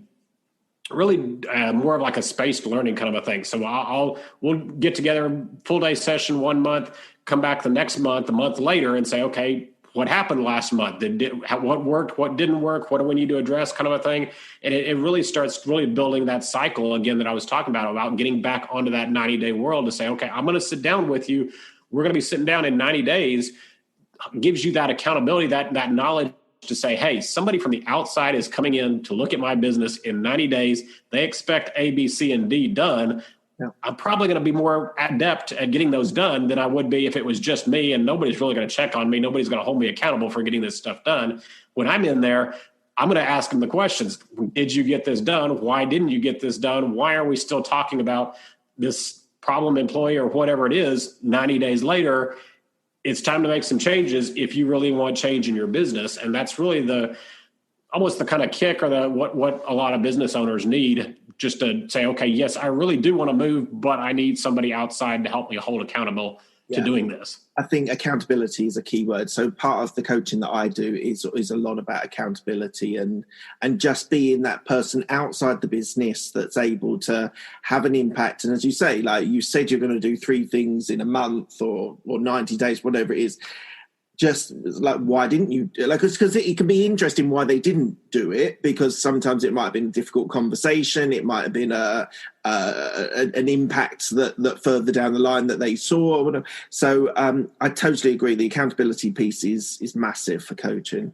really more of like a spaced learning kind of a thing. So we'll get together, full day session 1 month, come back the next month, a month later, and say, okay, what happened last month? What worked? What didn't work? What do we need to address? Kind of a thing. And it really starts building that cycle again that I was talking about getting back onto that 90-day world to say, okay, I'm going to sit down with you. We're going to be sitting down in 90 days. Gives you that accountability, that knowledge to say, hey, somebody from the outside is coming in to look at my business in 90 days. They expect A, B, C, and D done. Yeah. I'm probably going to be more adept at getting those done than I would be if it was just me and nobody's really going to check on me. Nobody's going to hold me accountable for getting this stuff done. When I'm in there, I'm going to ask them the questions. Did you get this done? Why didn't you get this done? Why are we still talking about this problem employee or whatever it is 90 days later? It's time to make some changes if you really want change in your business. And that's really almost the kind of kick or what a lot of business owners need, just to say, okay, yes, I really do want to move, but I need somebody outside to help me hold accountable to doing this. I think accountability is a key word. So part of the coaching that I do is a lot about accountability and just being that person outside the business that's able to have an impact. And as you say, like you said, you're going to do 3 things in a month or 90 days, whatever it is. Just like, why didn't you? Like, because it can be interesting why they didn't do it, because sometimes it might have been a difficult conversation. It might have been an impact that further down the line that they saw or whatever. So I totally agree. The accountability piece is massive for coaching.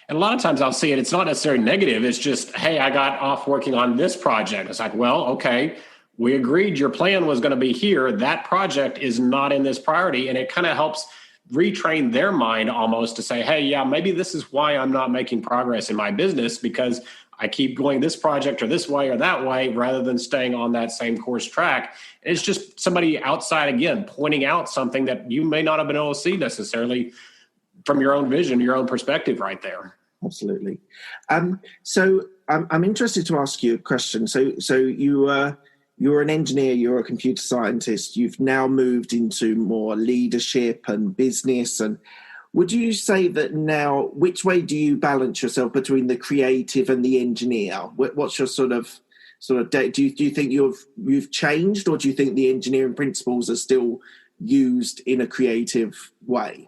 And a lot of times I'll see it. It's not necessarily negative. It's just, hey, I got off working on this project. It's like, well, okay, we agreed your plan was going to be here. That project is not in this priority. And it kind of helps retrain their mind almost to say, hey, yeah, maybe this is why I'm not making progress in my business, because I keep going this project or this way or that way rather than staying on that same course track. It's just somebody outside, again, pointing out something that you may not have been able to see necessarily from your own vision, your own perspective right there. Absolutely. So I'm interested to ask you a question. So you're an engineer, you're a computer scientist, you've now moved into more leadership and business. And would you say that now, which way do you balance yourself between the creative and the engineer? What's your sort of do you think you've changed, or do you think the engineering principles are still used in a creative way?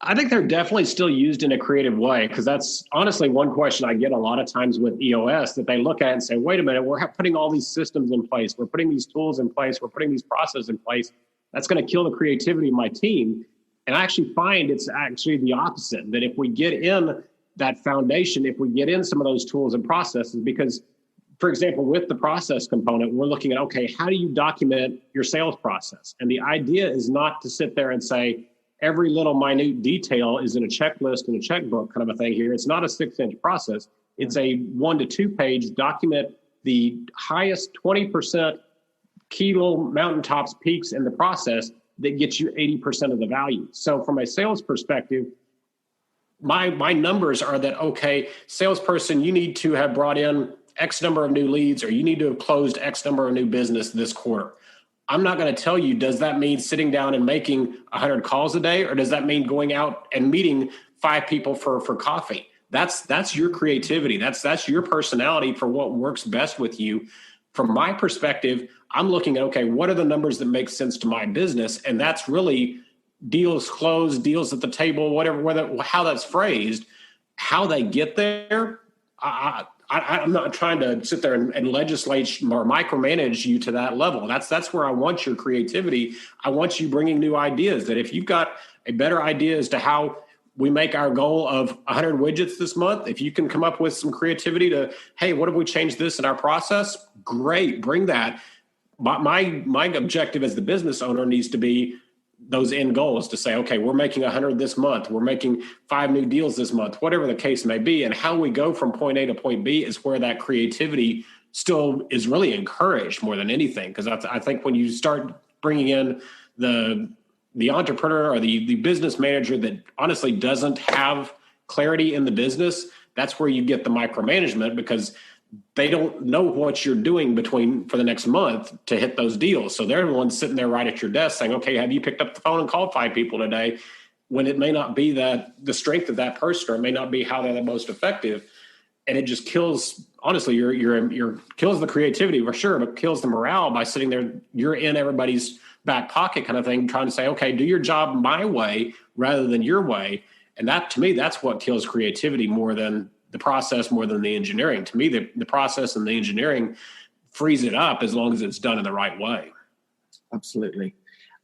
I think they're definitely still used in a creative way, because that's honestly one question I get a lot of times with EOS, that they look at and say, wait a minute, we're putting all these systems in place. We're putting these tools in place. We're putting these processes in place. That's going to kill the creativity of my team. And I actually find it's actually the opposite, that if we get in that foundation, if we get in some of those tools and processes, because, for example, with the process component, we're looking at, okay, how do you document your sales process? And the idea is not to sit there and say, every little minute detail is in a checklist and a checkbook kind of a thing here. It's not a 6-inch process. It's a 1 to 2 page document, the highest 20% key little mountaintops, peaks in the process that gets you 80% of the value. So from a sales perspective, my numbers are that, okay, salesperson, you need to have brought in X number of new leads, or you need to have closed X number of new business this quarter. I'm not going to tell you, does that mean sitting down and making 100 calls a day, or does that mean going out and meeting 5 people for coffee? That's your creativity. That's your personality for what works best with you. From my perspective, I'm looking at, okay, what are the numbers that make sense to my business? And that's really deals closed, deals at the table, whatever, how that's phrased. How they get there, I'm not trying to sit there and legislate or micromanage you to that level. That's where I want your creativity. I want you bringing new ideas, that if you've got a better idea as to how we make our goal of 100 widgets this month, if you can come up with some creativity to, hey, what if we change this in our process? Great, bring that. My objective as the business owner needs to be those end goals, to say, okay, we're making 100 this month. We're making 5 new deals this month, whatever the case may be. And how we go from point A to point B is where that creativity still is really encouraged more than anything. Because I think when you start bringing in the entrepreneur or the business manager that honestly doesn't have clarity in the business, that's where you get the micromanagement, because they don't know what you're doing for the next month to hit those deals. So they're the ones sitting there right at your desk saying, okay, have you picked up the phone and called 5 people today? When it may not be the strength of that person, or it may not be how they're the most effective. And it just kills, honestly, your kills the creativity for sure, but kills the morale by sitting there. You're in everybody's back pocket kind of thing, trying to say, okay, do your job my way rather than your way. And that, to me, that's what kills creativity more than the process, more than the engineering. To me, the process and the engineering frees it up as long as it's done in the right way. Absolutely.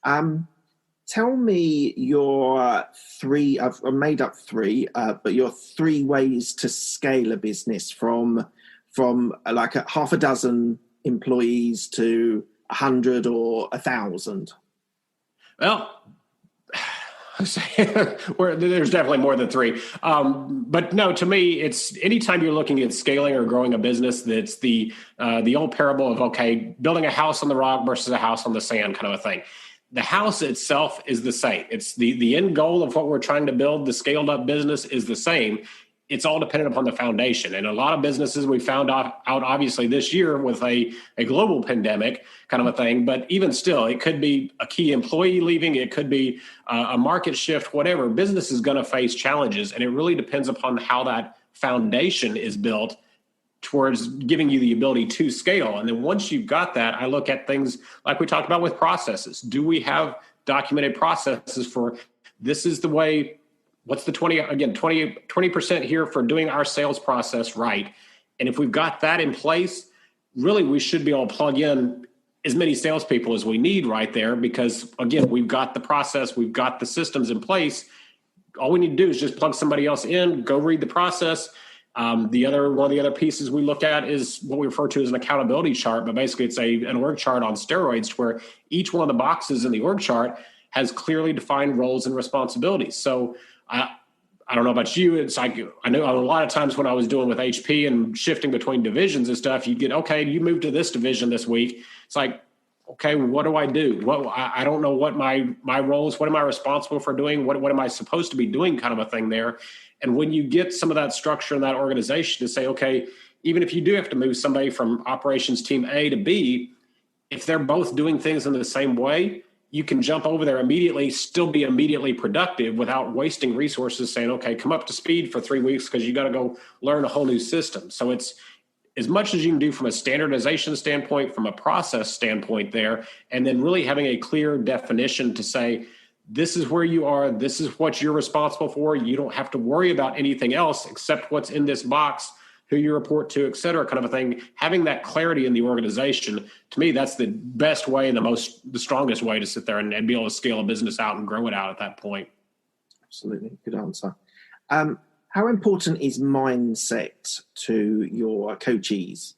Tell me your three, I've made up three, but your three ways to scale a business from like half a dozen employees to 100 or 1,000. Well, there's definitely more than three. But no, to me, it's anytime you're looking at scaling or growing a business, that's the old parable of, okay, building a house on the rock versus a house on the sand kind of a thing. The house itself is the same. It's the end goal of what we're trying to build. The scaled up business is the same. It's all dependent upon the foundation. And a lot of businesses we found out obviously this year with a global pandemic kind of a thing, but even still, it could be a key employee leaving, it could be a market shift, whatever. Business is going to face challenges, and it really depends upon how that foundation is built towards giving you the ability to scale. And then once you've got that, I look at things like we talked about with processes. Do we have documented processes for this is the way? What's the 20% here for doing our sales process right? And if we've got that in place, really we should be able to plug in as many salespeople as we need right there, because again, we've got the process, we've got the systems in place. All we need to do is just plug somebody else in, go read the process. One of the other pieces we look at is what we refer to as an accountability chart, but basically it's an org chart on steroids where each one of the boxes in the org chart has clearly defined roles and responsibilities. So I don't know about you. It's like, I know a lot of times when I was doing with HP and shifting between divisions and stuff, you'd get, okay, you moved to this division this week. It's like, okay, what do I do? I don't know what my role is. What am I responsible for doing? What am I supposed to be doing kind of a thing there? And when you get some of that structure in that organization to say, okay, even if you do have to move somebody from operations team A to B, if they're both doing things in the same way, you can jump over there immediately, still be immediately productive without wasting resources saying, okay, come up to speed for 3 weeks because you got to go learn a whole new system. So it's as much as you can do from a standardization standpoint, from a process standpoint there, and then really having a clear definition to say, this is where you are, this is what you're responsible for. You don't have to worry about anything else except what's in this box, who you report to, et cetera, kind of a thing. Having that clarity in the organization, to me, that's the best way and the strongest way to sit there and be able to scale a business out and grow it out at that point. Absolutely. Good answer. How important is mindset to your coachees?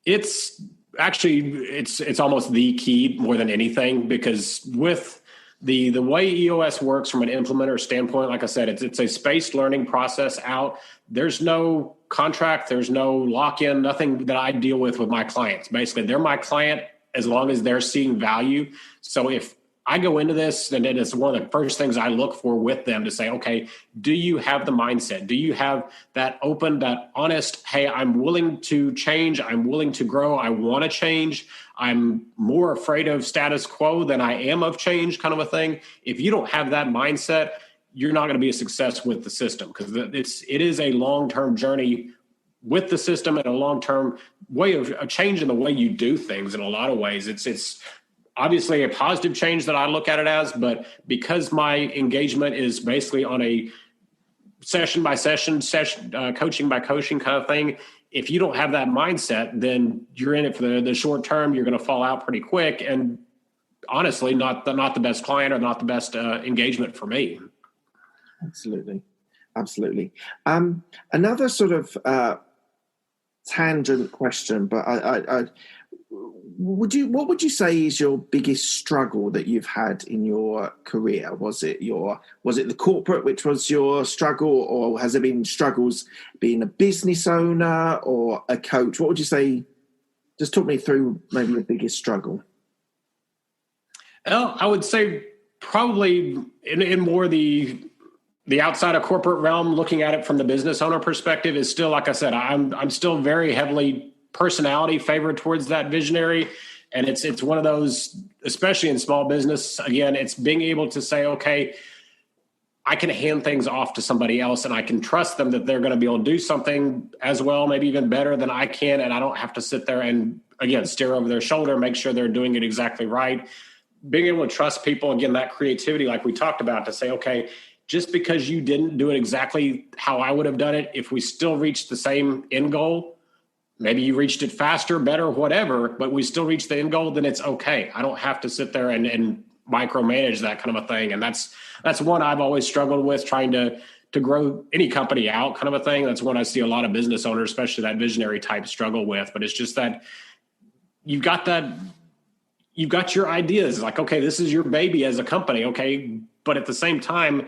It's actually, it's almost the key more than anything, because with the way EOS works from an implementer standpoint, like I said, it's a spaced learning process out. There's no contract, there's no lock-in, nothing that I deal with my clients. Basically, they're my client as long as they're seeing value. So if I go into this, and it's one of the first things I look for with them to say, okay, do you have the mindset? Do you have that open, that honest, hey, I'm willing to change, I'm willing to grow, I want to change, I'm more afraid of status quo than I am of change kind of a thing. If you don't have that mindset, you're not going to be a success with the system, because it is a long-term journey with the system and a long-term way of a change in the way you do things in a lot of ways. It's obviously a positive change that I look at it as, but because my engagement is basically on a session by session, coaching by coaching kind of thing, if you don't have that mindset, then you're in it for the short term. You're going to fall out pretty quick, and honestly, not the best client or not the best engagement for me. Absolutely. Another sort of tangent question, but what would you say is your biggest struggle that you've had in your career? Was it the corporate, which was your struggle, or has there been struggles being a business owner or a coach? What would you say? Just talk me through maybe your biggest struggle. Well, I would say probably in more the outside of corporate realm, looking at it from the business owner perspective is still, like I said, I'm still very heavily personality favored towards that visionary. And it's one of those, especially in small business, again, it's being able to say, okay, I can hand things off to somebody else and I can trust them that they're going to be able to do something as well, maybe even better than I can. And I don't have to sit there and, again, stare over their shoulder, make sure they're doing it exactly right. Being able to trust people, again, that creativity, like we talked about, to say, okay, just because you didn't do it exactly how I would have done it, if we still reached the same end goal, maybe you reached it faster, better, whatever, but we still reached the end goal, then it's okay. I don't have to sit there and micromanage that kind of a thing. And that's one I've always struggled with, trying to grow any company out, kind of a thing. That's one I see a lot of business owners, especially that visionary type, struggle with. But it's just that you've got your ideas. Like, okay, this is your baby as a company. Okay. But at the same time,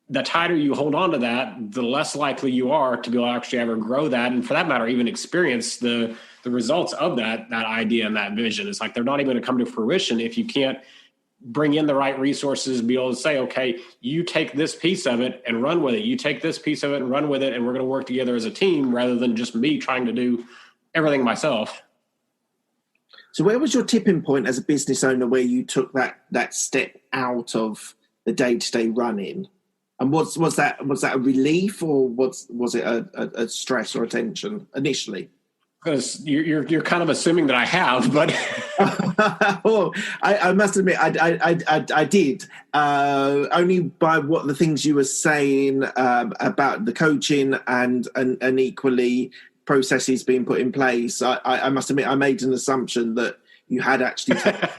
the tighter you hold on to that, the less likely you are to be able to actually ever grow that. And for that matter, even experience the results of that idea and that vision. It's like, they're not even going to come to fruition if you can't bring in the right resources, be able to say, okay, you take this piece of it and run with it. You take this piece of it and run with it. And we're going to work together as a team rather than just me trying to do everything myself. So where was your tipping point as a business owner where you took that step out of the day-to-day running? And was that a relief, or was it a stress or a tension initially? Because you're kind of assuming that I have, but oh, I must admit I did, only by what the things you were saying about the coaching and equally processes being put in place. I must admit I made an assumption that you had actually taken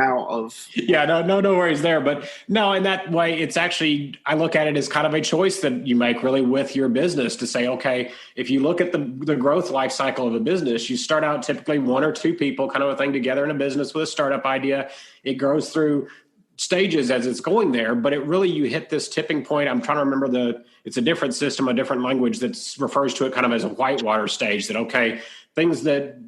out of. Yeah, no worries there. But no, in that way, it's actually, I look at it as kind of a choice that you make really with your business to say, okay, if you look at the growth life cycle of a business, you start out typically one or two people kind of a thing together in a business with a startup idea. It goes through stages as it's going there, but it really, you hit this tipping point. I'm trying to remember it's a different system, a different language that refers to it kind of as a whitewater stage, that, okay, things that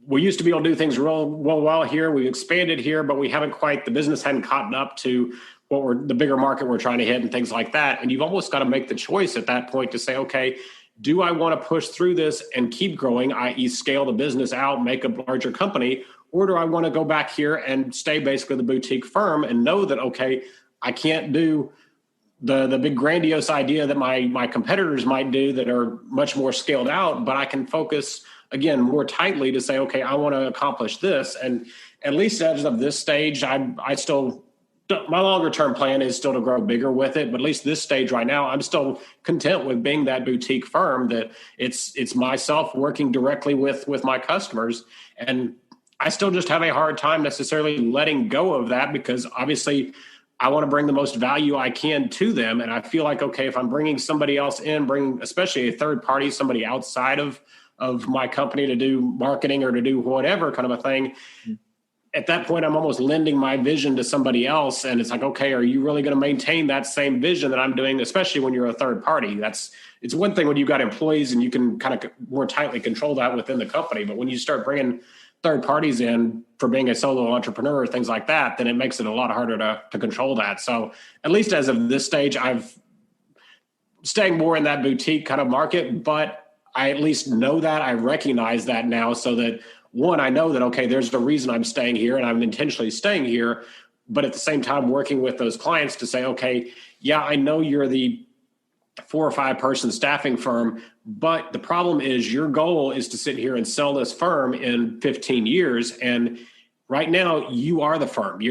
we used to be able to do things real well here. We've expanded here, but we haven't quite, the business hadn't caught up to the bigger market we're trying to hit and things like that. And you've almost got to make the choice at that point to say, okay, do I want to push through this and keep growing, i.e. scale the business out, make a larger company, or do I want to go back here and stay basically the boutique firm and know that, okay, I can't do the big grandiose idea that my competitors might do that are much more scaled out, but I can focus again more tightly to say, okay, I want to accomplish this. And at least as of this stage, I still, my longer term plan is still to grow bigger with it. But at least this stage right now, I'm still content with being that boutique firm, that it's myself working directly with my customers. And I still just have a hard time necessarily letting go of that, because obviously I want to bring the most value I can to them. And I feel like, okay, if I'm bringing somebody else in, bring especially a third party, somebody outside of my company to do marketing or to do whatever kind of a thing, at that point, I'm almost lending my vision to somebody else. And it's like, okay, are you really going to maintain that same vision that I'm doing, especially when you're a third party? It's one thing when you've got employees and you can kind of more tightly control that within the company. But when you start bringing third parties in for being a solo entrepreneur, things like that, then it makes it a lot harder to control that. So at least as of this stage, I've staying more in that boutique kind of market, but I at least know that, I recognize that now, so that one, I know that, okay, there's a reason I'm staying here and I'm intentionally staying here, but at the same time working with those clients to say, okay, yeah, I know you're the 4 or 5 person staffing firm, but the problem is your goal is to sit here and sell this firm in 15 years. And right now you are the firm.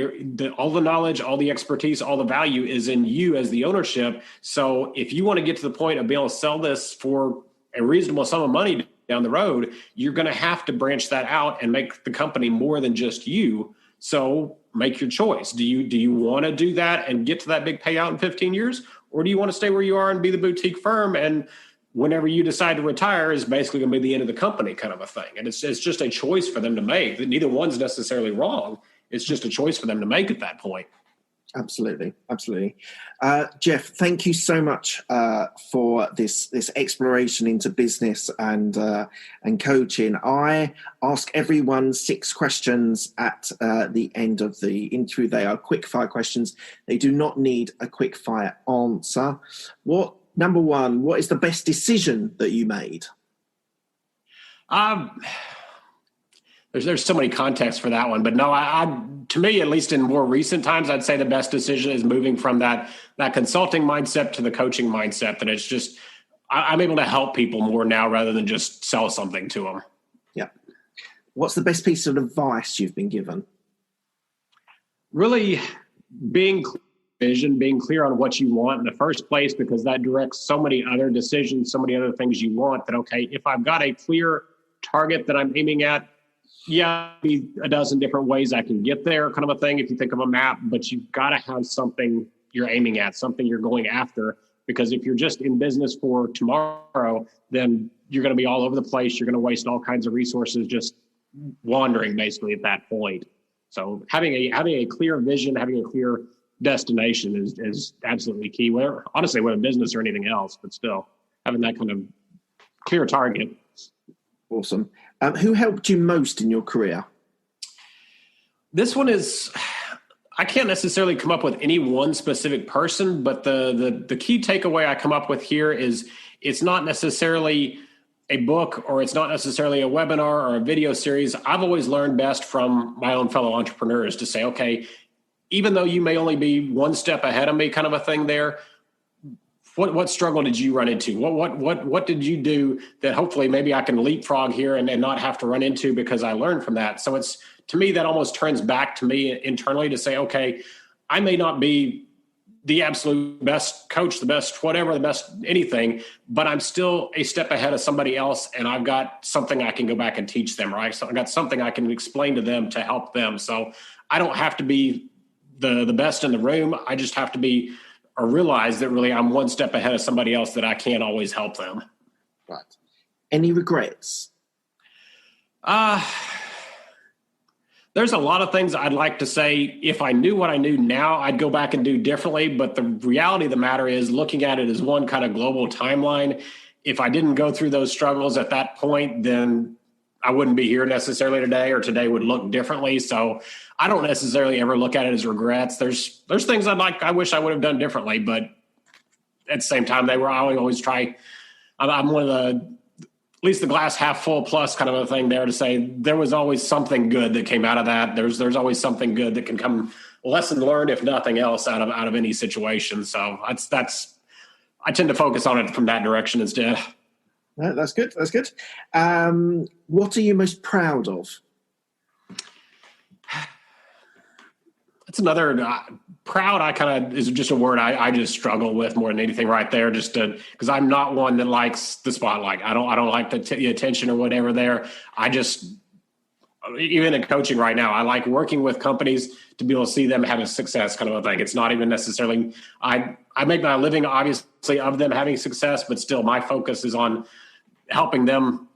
All the knowledge, all the expertise, all the value is in you as the ownership. So if you want to get to the point of being able to sell this for a reasonable sum of money down the road, you're going to have to branch that out and make the company more than just you. So make your choice. Do you want to do that and get to that big payout in 15 years? Or do you want to stay where you are and be the boutique firm? And whenever you decide to retire is basically going to be the end of the company kind of a thing. And it's just a choice for them to make. Neither one's necessarily wrong. It's just a choice for them to make at that point. Absolutely. Jeff, thank you so much for this exploration into business and coaching. I ask everyone 6 questions at the end of the interview. They are quick fire questions. They do not need a quick fire answer. Number 1, what is the best decision that you made? There's so many contexts for that one, but no, to me, at least in more recent times, I'd say the best decision is moving from that consulting mindset to the coaching mindset. That it's just, I'm able to help people more now rather than just sell something to them. Yeah. What's the best piece of advice you've been given? Really being vision, being clear on what you want in the first place, because that directs so many other decisions, so many other things you want that, okay, if I've got a clear target that I'm aiming at, yeah, be a dozen different ways I can get there kind of a thing if you think of a map, but you've got to have something you're aiming at, something you're going after, because if you're just in business for tomorrow, then you're going to be all over the place. You're going to waste all kinds of resources just wandering basically at that point. So having a clear vision, having a clear destination is absolutely key. Whether a business or anything else, but still having that kind of clear target. Awesome. Who helped you most in your career? This one is, I can't necessarily come up with any one specific person, but the key takeaway I come up with here is it's not necessarily a book, or it's not necessarily a webinar or a video series. I've always learned best from my own fellow entrepreneurs to say, okay, even though you may only be one step ahead of me kind of a thing there, what struggle did you run into? What did you do that hopefully maybe I can leapfrog here and not have to run into because I learned from that? So it's, to me, that almost turns back to me internally to say, okay, I may not be the absolute best coach, the best whatever, the best anything, but I'm still a step ahead of somebody else, and I've got something I can go back and teach them, right? So I've got something I can explain to them to help them. So I don't have to be the best in the room. I just have to be, or realize that really I'm one step ahead of somebody else that I can't always help them. Right. Any regrets? There's a lot of things I'd like to say. If I knew what I knew now, I'd go back and do differently. But the reality of the matter is, looking at it as one kind of global timeline, if I didn't go through those struggles at that point, then I wouldn't be here necessarily today, or today would look differently. So I don't necessarily ever look at it as regrets. There's things I wish I would have done differently, but at the same time, I always try. I'm one of the, at least the glass half full plus kind of a thing there, to say there was always something good that came out of that. There's always something good that can come, lesson learned, if nothing else, out of any situation. So that's I tend to focus on it from that direction instead. No, that's good. That's good. What are you most proud of? That's another proud. I kind of is just a word I just struggle with more than anything right there. Just because I'm not one that likes the spotlight. I don't like the attention or whatever there. I just, even in coaching right now, I like working with companies to be able to see them have a success kind of a thing. It's not even necessarily, I make my living obviously of them having success, but still my focus is on helping them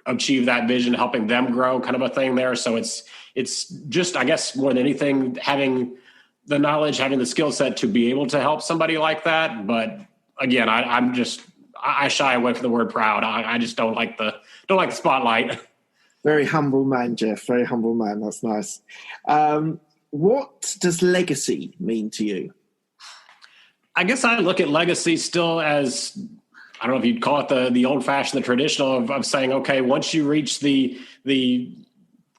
achieve that vision, helping them grow kind of a thing there. So it's just, I guess, more than anything, having the knowledge, having the skill set to be able to help somebody like that. But again, I shy away from the word proud. I just don't like the spotlight. Very humble man, Jeff. Very humble man. That's nice. What does legacy mean to you? I guess I look at legacy still as, I don't know if you'd call it the old-fashioned, the traditional of saying, okay, once you reach the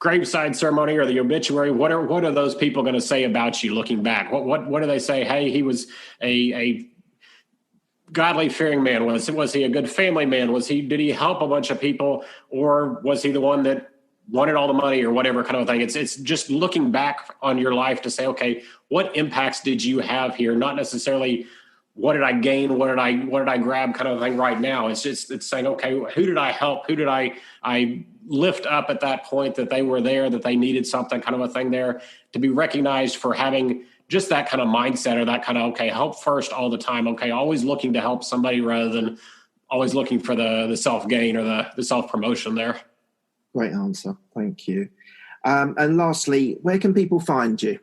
graveside ceremony or the obituary, what are those people going to say about you looking back? What do they say? Hey, he was a godly, fearing man. Was he a good family man? Did he help a bunch of people, or was he the one that wanted all the money or whatever kind of thing? It's just looking back on your life to say, okay, what impacts did you have here? Not necessarily what did I gain? What did I grab kind of thing right now? It's saying, okay, who did I help? Who did I lift up at that point that they were there, that they needed something kind of a thing there, to be recognized for having just that kind of mindset, or that kind of, okay, help first all the time. Okay. Always looking to help somebody rather than always looking for the self-gain or the self-promotion there. Great answer. Thank you. And lastly, where can people find you?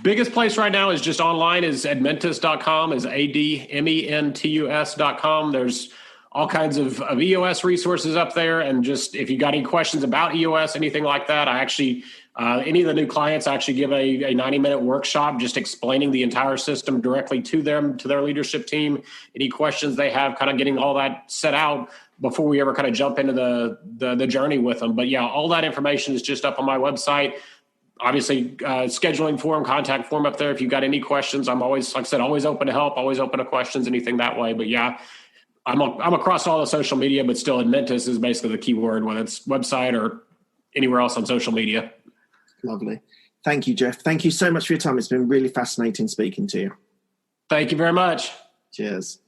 Biggest place right now is just online, is Admentus.com, is ADMENTUS.com. There's all kinds of EOS resources up there. And just, if you got any questions about EOS, anything like that, I actually, any of the new clients actually give a 90-minute workshop just explaining the entire system directly to them, to their leadership team. Any questions they have, kind of getting all that set out before we ever kind of jump into the journey with them. But yeah, all that information is just up on my website. Obviously, scheduling form, contact form up there. If you've got any questions, I'm always, like I said, always open to help, always open to questions, anything that way. But yeah, I'm across all the social media, but still Admentus is basically the key word, whether it's website or anywhere else on social media. Lovely. Thank you, Jeff. Thank you so much for your time. It's been really fascinating speaking to you. Thank you very much. Cheers.